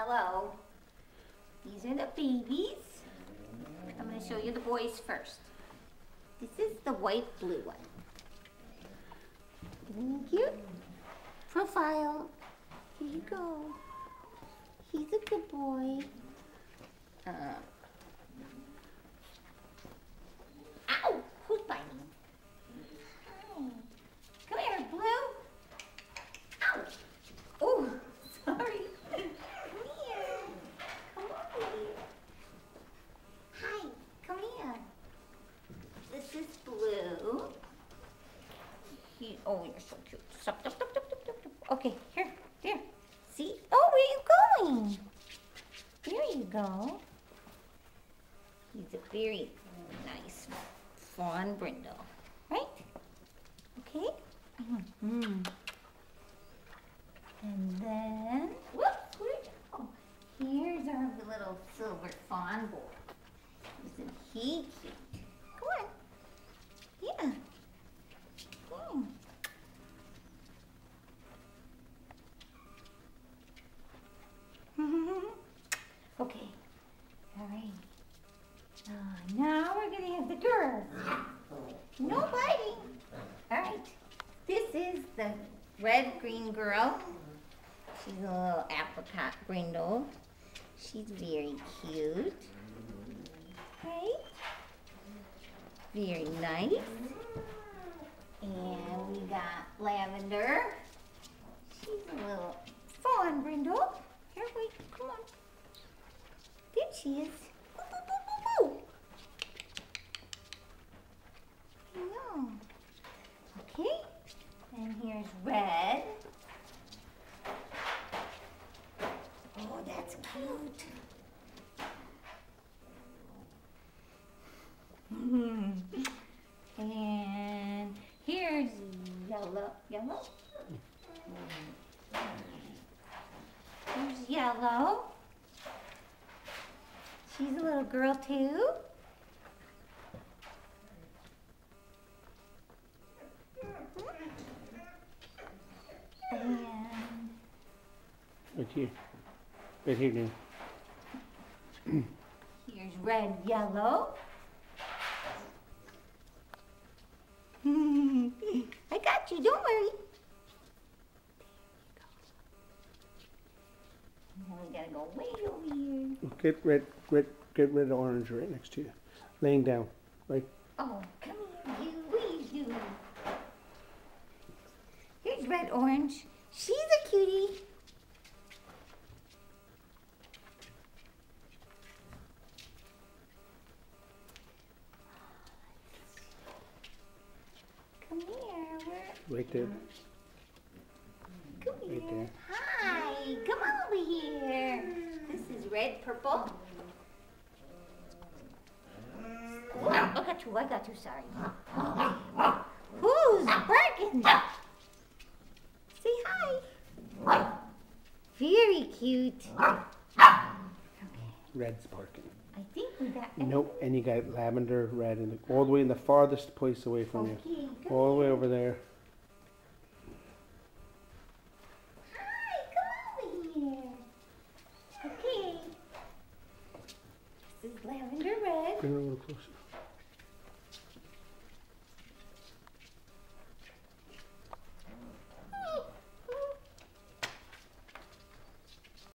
Hello. These are the babies. I'm going to show you the boys first. This is the white blue one. Isn't he cute? Profile. Here you go. He's a good boy. Ow! Who's biting? Hi. Come here, Blue. Ow! Oh, sorry. Come here. Come on, baby. Hi. Come here. This is Blue. Oh, you're so cute. Stop, stop, stop, stop, stop, stop. Okay, here, there. See? Oh, where are you going? There you go. He's a very nice fawn brindle, right? Okay? And then, whoops, where'd you go? Here's our little silver fawn boy. Isn't he cute? Come on. Yeah. Okay. All right. Now we're going to have the girls. No biting. All right. This is the red-green girl. She's a little apricot brindle. She's very cute. Right? Very nice. And we got Lavender. She's a little fawn brindle. Here, wait, come on. There she is. Boo, boo, boo, boo, boo. I know. Okay, and here's Red. Oh, that's cute. And here's Yellow. Here's Yellow. She's a little girl too. And right here now. Here's Red, Yellow. I got you, don't worry. Now we gotta go way over here. Get red orange right next to you. Laying down, right? Oh, come here, you. What are you doing? Here's Red Orange. She's a cutie. Come here. Right there. Come here. Right there. Hi. Come on over here. This is Red Purple. Oh, I got you, sorry. Who's barking? Say hi. Very cute. Okay. Red's barking. I think we got... Nope, and you got Lavender, Red, and all the way in the farthest place away from you. All the way over there. Hi, come over here. Okay. This is Lavender Red. Bring it a little closer.